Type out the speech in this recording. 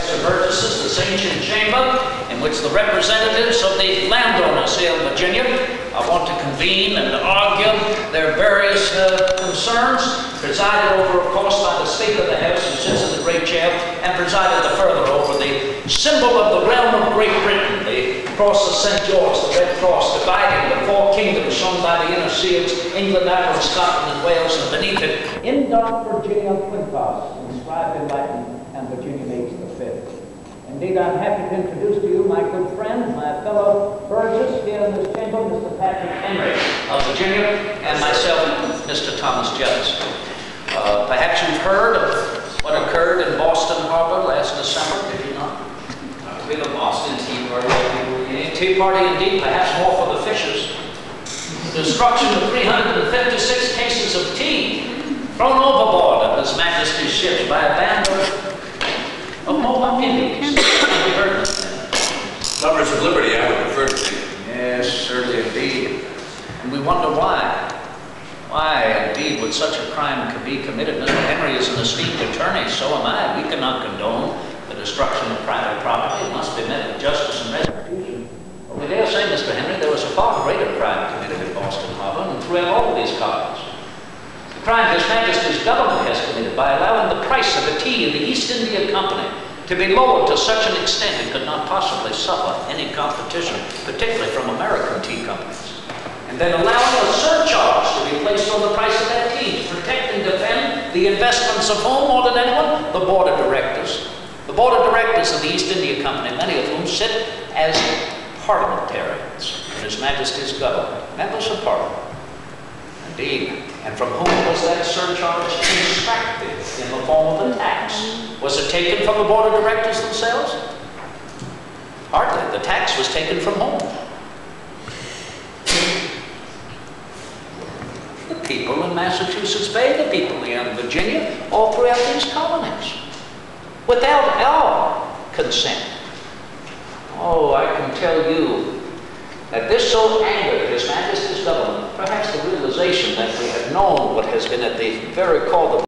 House of Burgesses, this ancient chamber in which the representatives of the landowners here in Virginia want to convene and argue their various concerns, presided over, of course, by the Speaker of the House, who sits in the great chair, and presided further over the symbol of the realm of Great Britain, the cross of St. George, the Red Cross, dividing the four kingdoms shown by the inner shields, England, Ireland, Scotland, and Wales, and beneath it, in dark Virginia Quintas, inscribed in Latin, and Virginia makes the fifth. Indeed, I'm happy to introduce to you my good friend, my fellow Burgess here in this chamber, Mr. Patrick Henry of Virginia, and myself, Mr. Thomas Jefferson. Perhaps you've heard of what occurred in Boston Harbor last December, did you not? We have a Boston Tea Party. Tea Party, indeed, perhaps more for the fishers. The destruction of 356 cases of tea thrown overboard of His Majesty's ships by a band of Mohawk Indians. Have you heard of them? Lovers of liberty, I would prefer to think. Yes, certainly, indeed. And we wonder why. Why, indeed, would such a crime be committed? Mr. Henry is an esteemed attorney, so am I. We cannot condone the destruction of private property. It must be met with justice and retribution. But we dare say, Mr. Henry, there was a far greater crime committed in Boston Harbor and throughout all of these colonies. The crime His Majesty's government has committed by allowing the price of the tea in the East India Company to be lowered to such an extent it could not possibly suffer any competition, particularly from American tea companies. And then allowing a surcharge to be placed on the price of that tea to protect and defend the investments of whom more than anyone? The board of directors. The board of directors of the East India Company, many of whom sit as parliamentarians in His Majesty's government, members of Parliament. Indeed. And from whom was that surcharge extracted in the form of a tax? Was it taken from the board of directors themselves? Hardly. The tax was taken from whom? The people in Massachusetts Bay, the people in Virginia, all throughout these colonies, without our consent. Oh, I can tell you that this so angered His Majesty's government, perhaps the realization that we had known what has been at the very core of the